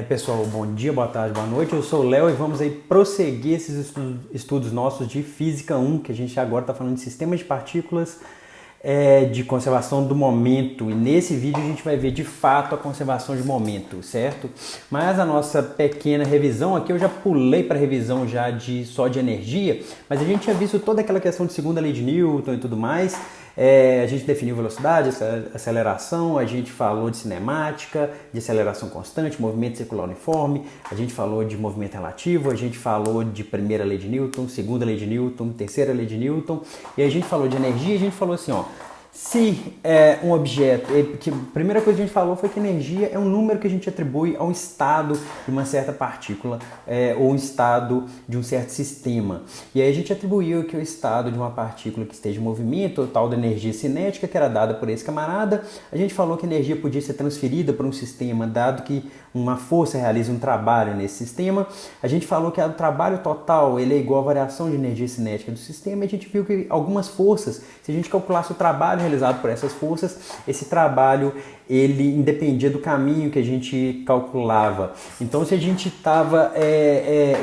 Pessoal, bom dia, boa tarde, boa noite. Eu sou o Léo e vamos aí prosseguir esses estudos nossos de Física 1, que a gente agora está falando de sistemas de partículas, de conservação do momento. E nesse vídeo a gente vai ver de fato a conservação de momento, certo? Mas a nossa pequena revisão aqui, eu já pulei para a revisão já só de energia, mas a gente tinha visto toda aquela questão de segunda lei de Newton e tudo mais. A gente definiu velocidade, aceleração, a gente falou de cinemática, de aceleração constante, movimento circular uniforme, a gente falou de movimento relativo, a gente falou de primeira lei de Newton, segunda lei de Newton, terceira lei de Newton, e a gente falou de energia, a gente falou assim, ó, se um objeto, que a primeira coisa que a gente falou foi que energia é um número que a gente atribui a um estado de uma certa partícula ou um estado de um certo sistema. E aí a gente atribuiu que o estado de uma partícula que esteja em movimento, o tal da energia cinética, que era dada por esse camarada. A gente falou que a energia podia ser transferida para um sistema, dado que uma força realiza um trabalho nesse sistema. A gente falou que o trabalho total ele é igual à variação de energia cinética do sistema. E a gente viu que algumas forças, se a gente calculasse o trabalho realizado por essas forças, esse trabalho ele independia do caminho que a gente calculava. Então, se a gente estava...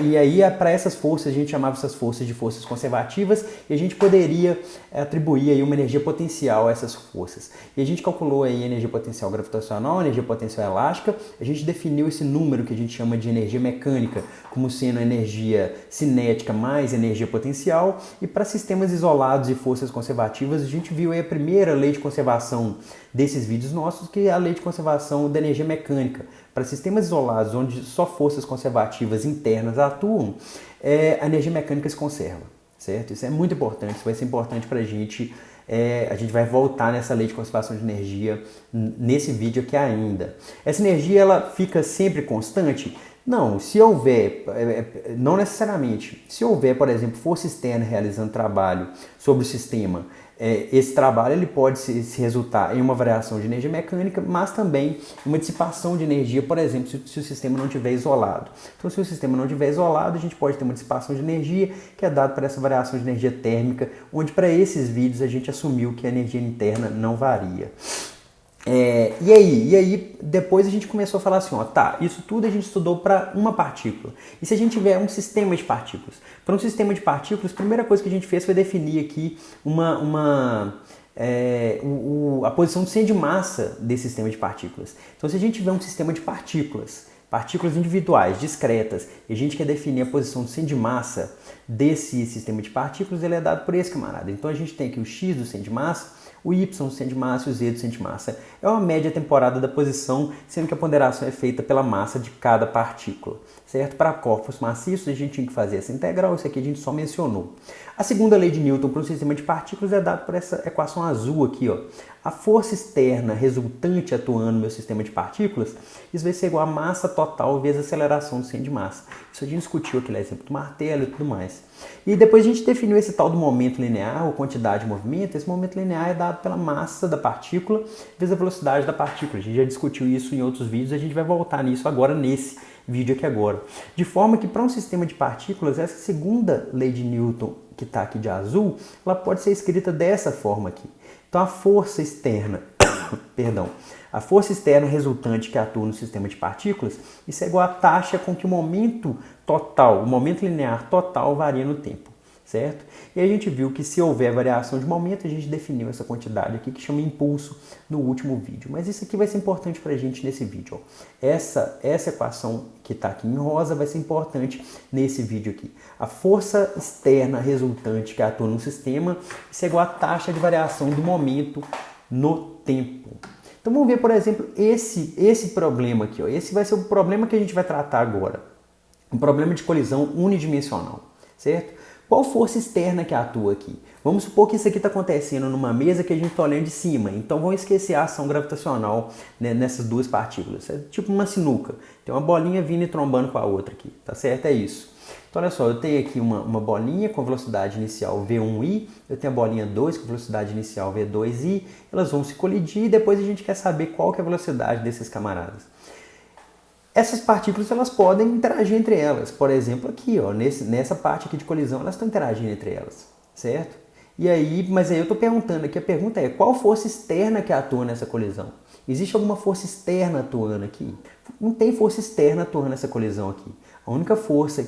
e aí, para essas forças, a gente chamava essas forças de forças conservativas e a gente poderia atribuir aí uma energia potencial a essas forças. E a gente calculou aí a energia potencial gravitacional, a energia potencial elástica, a gente definiu esse número que a gente chama de energia mecânica como sendo energia cinética mais energia potencial, e para sistemas isolados e forças conservativas, a gente viu aí a primeira lei de conservação desses vídeos nossos, que é a lei de conservação da energia mecânica. Para sistemas isolados, onde só forças conservativas internas atuam, a energia mecânica se conserva, certo? Isso é muito importante, isso vai ser importante para a gente vai voltar nessa lei de conservação de energia nesse vídeo aqui ainda. Essa energia ela fica sempre constante? Não, se houver, não necessariamente. Se houver, por exemplo, força externa realizando trabalho sobre o sistema, esse trabalho ele pode se resultar em uma variação de energia mecânica, mas também uma dissipação de energia, por exemplo, se o sistema não estiver isolado. Então, se o sistema não estiver isolado, a gente pode ter uma dissipação de energia que é dada por essa variação de energia térmica, onde para esses vídeos a gente assumiu que a energia interna não varia. E aí, depois a gente começou a falar assim, ó, tá, isso tudo a gente estudou para uma partícula. E se a gente tiver um sistema de partículas? Para um sistema de partículas, a primeira coisa que a gente fez foi definir aqui a posição do centro de massa desse sistema de partículas. Então, se a gente tiver um sistema de partículas individuais, discretas, e a gente quer definir a posição do centro de massa desse sistema de partículas, ele é dado por esse camarada. Então, a gente tem aqui o x do centro de massa, o y do centro de massa e o z do centro de massa. É uma média temporada da posição, sendo que a ponderação é feita pela massa de cada partícula, certo? Para corpos maciços, a gente tinha que fazer essa integral, isso aqui a gente só mencionou. A segunda lei de Newton para o sistema de partículas é dada por essa equação azul aqui, ó. A força externa resultante atuando no meu sistema de partículas, isso vai ser igual a massa total vezes a aceleração do centro de massa. Isso a gente discutiu aquele exemplo do martelo e tudo mais. E depois a gente definiu esse tal do momento linear, ou quantidade de movimento. Esse momento linear é dado pela massa da partícula vezes a velocidade da partícula. A gente já discutiu isso em outros vídeos, a gente vai voltar nisso agora nesse vídeo aqui agora. De forma que para um sistema de partículas, essa segunda lei de Newton, que está aqui de azul, ela pode ser escrita dessa forma aqui. Então a força externa, a força externa resultante que atua no sistema de partículas, isso é igual à taxa com que o momento total, o momento linear total varia no tempo, certo? E a gente viu que se houver variação de momento, a gente definiu essa quantidade aqui que chama impulso no último vídeo. Mas isso aqui vai ser importante para a gente nesse vídeo, ó. Essa equação que está aqui em rosa vai ser importante nesse vídeo aqui. A força externa resultante que atua no sistema, isso é igual à taxa de variação do momento no tempo. Então vamos ver, por exemplo, esse problema aqui, ó. Esse vai ser o problema que a gente vai tratar agora. Um problema de colisão unidimensional, certo? Qual força externa que atua aqui? Vamos supor que isso aqui está acontecendo numa mesa que a gente está olhando de cima. Então vamos esquecer a ação gravitacional, né, nessas duas partículas. É tipo uma sinuca. Tem uma bolinha vindo e trombando com a outra aqui, tá certo? É isso. Então olha só, eu tenho aqui uma bolinha com velocidade inicial v1i, eu tenho a bolinha 2 com velocidade inicial v2i, elas vão se colidir e depois a gente quer saber qual que é a velocidade desses camaradas. Essas partículas elas podem interagir entre elas. Por exemplo, aqui, ó, nessa parte aqui de colisão, elas estão interagindo entre elas, certo? E aí, mas aí eu estou perguntando aqui, a pergunta é, qual força externa que atua nessa colisão? Existe alguma força externa atuando aqui? Não tem força externa atuando nessa colisão aqui. A única força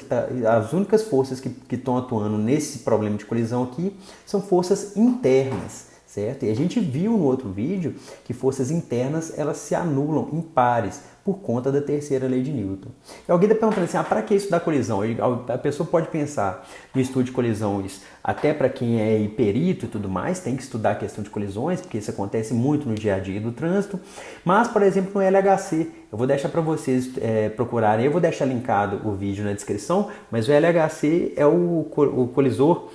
as únicas forças que estão atuando nesse problema de colisão aqui são forças internas, certo? E a gente viu no outro vídeo que forças internas elas se anulam em pares por conta da terceira lei de Newton. E alguém está perguntando assim, para que estudar colisão? A pessoa pode pensar no estudo de colisões, até para quem é perito e tudo mais, tem que estudar a questão de colisões, porque isso acontece muito no dia a dia do trânsito. Mas, por exemplo, no LHC, eu vou deixar para vocês procurarem, eu vou deixar linkado o vídeo na descrição, mas o LHC é o colisor,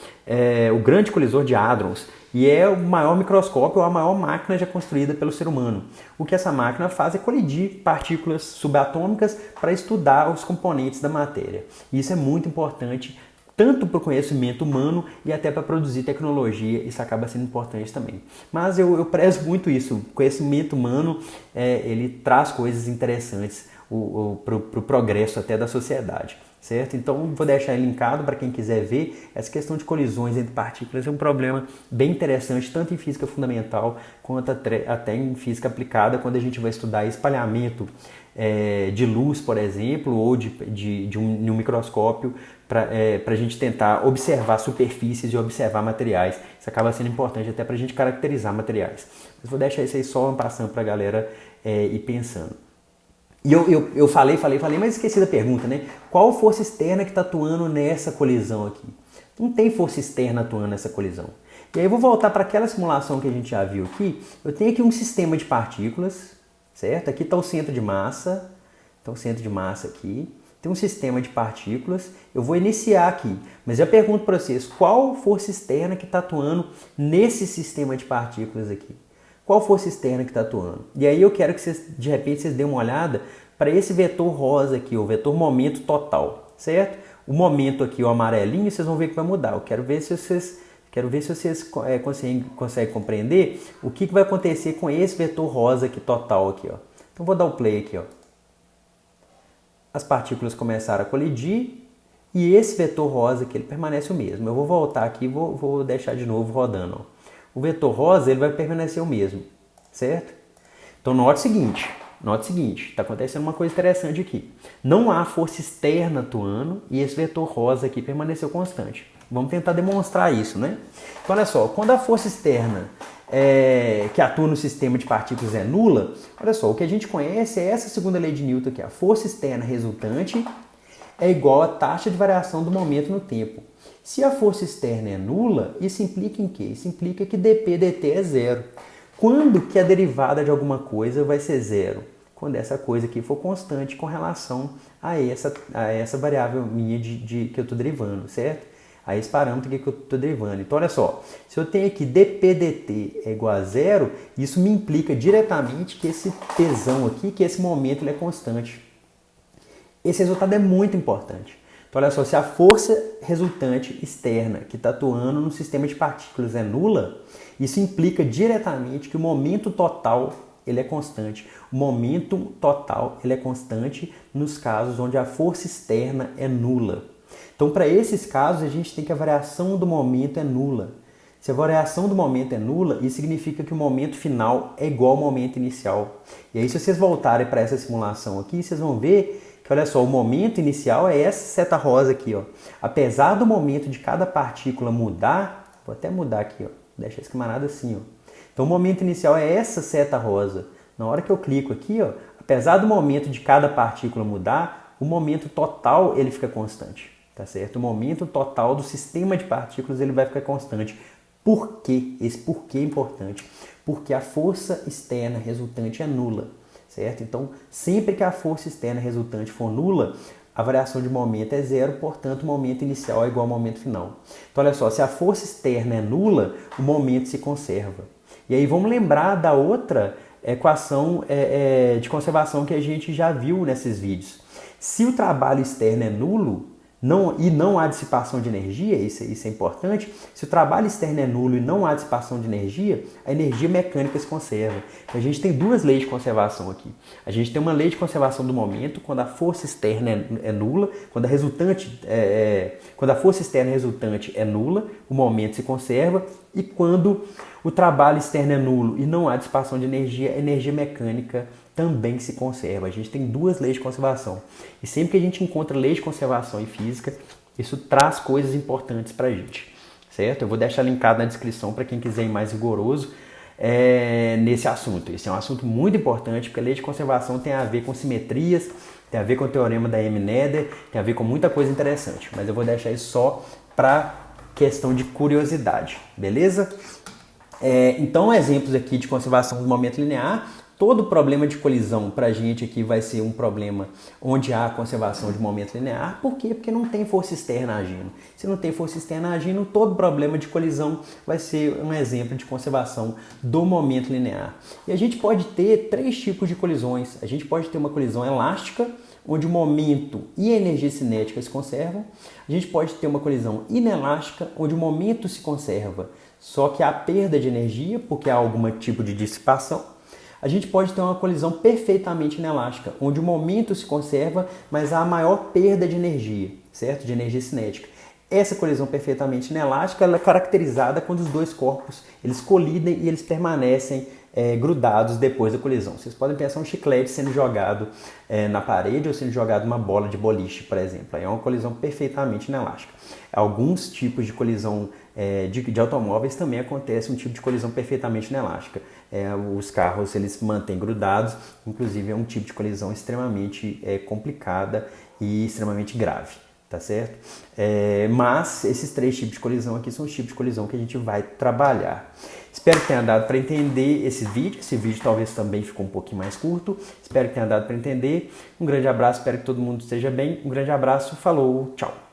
o grande colisor de hadrons, e é o maior microscópio, a maior máquina já construída pelo ser humano. O que essa máquina faz é colidir partículas subatômicas para estudar os componentes da matéria. E isso é muito importante, tanto para o conhecimento humano e até para produzir tecnologia, isso acaba sendo importante também. Mas eu prezo muito isso, o conhecimento humano ele traz coisas interessantes para o progresso até da sociedade. Certo? Então vou deixar linkado para quem quiser ver. Essa questão de colisões entre partículas é um problema bem interessante, tanto em física fundamental quanto até em física aplicada, quando a gente vai estudar espalhamento de luz, por exemplo, ou de um microscópio, para a gente tentar observar superfícies e observar materiais. Isso acaba sendo importante até para a gente caracterizar materiais. Mas vou deixar isso aí só passando para a galera ir pensando. E eu falei, mas esqueci da pergunta, né? Qual força externa que está atuando nessa colisão aqui? Não tem força externa atuando nessa colisão. E aí eu vou voltar para aquela simulação que a gente já viu aqui. Eu tenho aqui um sistema de partículas, certo? Aqui está o centro de massa. Então o centro de massa aqui. Tem um sistema de partículas. Eu vou iniciar aqui. Mas eu pergunto para vocês, qual força externa que está atuando nesse sistema de partículas aqui? Qual força externa que está atuando? E aí eu quero que vocês, de repente, vocês dêem uma olhada para esse vetor rosa aqui, o vetor momento total, certo? O momento aqui, o amarelinho, vocês vão ver que vai mudar. Eu quero ver se vocês conseguem compreender o que vai acontecer com esse vetor rosa aqui total aqui, ó. Então vou dar o play aqui, ó. As partículas começaram a colidir e esse vetor rosa aqui ele permanece o mesmo. Eu vou voltar aqui e vou deixar de novo rodando, ó. O vetor rosa ele vai permanecer o mesmo, certo? Então note o seguinte, está acontecendo uma coisa interessante aqui. Não há força externa atuando e esse vetor rosa aqui permaneceu constante. Vamos tentar demonstrar isso, né? Então olha só, quando a força externa que atua no sistema de partículas é nula, olha só, o que a gente conhece é essa segunda lei de Newton aqui, a força externa resultante é igual à taxa de variação do momento no tempo. Se a força externa é nula, isso implica em quê? Isso implica que dp dt é zero. Quando que a derivada de alguma coisa vai ser zero? Quando essa coisa aqui for constante com relação a essa variável minha que eu estou derivando, certo? A esse parâmetro que eu estou derivando. Então, olha só, se eu tenho aqui dp dt é igual a zero, isso me implica diretamente que esse pzão aqui, que esse momento ele é constante. Esse resultado é muito importante. Então, olha só, se a força resultante externa que está atuando no sistema de partículas é nula, isso implica diretamente que o momento total ele é constante. O momento total ele é constante nos casos onde a força externa é nula. Então, para esses casos, a gente tem que a variação do momento é nula. Se a variação do momento é nula, isso significa que o momento final é igual ao momento inicial. E aí, se vocês voltarem para essa simulação aqui, vocês vão ver que, olha só, o momento inicial é essa seta rosa aqui, ó. Apesar do momento de cada partícula mudar, vou até mudar aqui, ó, deixa esse camarada assim, ó. Então, o momento inicial é essa seta rosa. Na hora que eu clico aqui, ó, apesar do momento de cada partícula mudar, o momento total ele fica constante, tá certo? O momento total do sistema de partículas ele vai ficar constante. Por quê? Esse porquê é importante. Porque a força externa resultante é nula, certo? Então, sempre que a força externa resultante for nula, a variação de momento é zero, portanto, o momento inicial é igual ao momento final. Então, olha só, se a força externa é nula, o momento se conserva. E aí, vamos lembrar da outra equação de conservação que a gente já viu nesses vídeos. Se o trabalho externo é nulo, não há dissipação de energia, isso é importante. Se o trabalho externo é nulo e não há dissipação de energia, a energia mecânica se conserva. Então, a gente tem duas leis de conservação aqui. A gente tem uma lei de conservação do momento, quando a força externa é nula, quando a força externa resultante é nula, o momento se conserva, e quando o trabalho externo é nulo e não há dissipação de energia, a energia mecânica também se conserva. A gente tem duas leis de conservação. E sempre que a gente encontra leis de conservação em física, isso traz coisas importantes para a gente, certo? Eu vou deixar linkado na descrição para quem quiser ir mais rigoroso nesse assunto. Esse é um assunto muito importante, porque a lei de conservação tem a ver com simetrias, tem a ver com o teorema da M-Nether, tem a ver com muita coisa interessante. Mas eu vou deixar isso só para questão de curiosidade, beleza? Então, exemplos aqui de conservação do momento linear. Todo problema de colisão para a gente aqui vai ser um problema onde há conservação de momento linear. Por quê? Porque não tem força externa agindo. Se não tem força externa agindo, todo problema de colisão vai ser um exemplo de conservação do momento linear. E a gente pode ter três tipos de colisões. A gente pode ter uma colisão elástica, onde o momento e a energia cinética se conservam. A gente pode ter uma colisão inelástica, onde o momento se conserva, só que há perda de energia, porque há algum tipo de dissipação. A gente pode ter uma colisão perfeitamente inelástica, onde o momento se conserva, mas há maior perda de energia, certo? De energia cinética. Essa colisão perfeitamente inelástica ela é caracterizada quando os dois corpos eles colidem e eles permanecem grudados depois da colisão. Vocês podem pensar um chiclete sendo jogado na parede ou sendo jogado uma bola de boliche, por exemplo. Aí é uma colisão perfeitamente inelástica. Alguns tipos de colisão de automóveis também acontece um tipo de colisão perfeitamente inelástica. Os carros eles mantêm grudados, inclusive é um tipo de colisão extremamente complicada e extremamente grave. Tá certo? Mas esses três tipos de colisão aqui são os tipos de colisão que a gente vai trabalhar. Espero que tenha dado para entender esse vídeo. Esse vídeo talvez também ficou um pouquinho mais curto. Espero que tenha dado para entender. Um grande abraço, espero que todo mundo esteja bem. Um grande abraço, falou, tchau!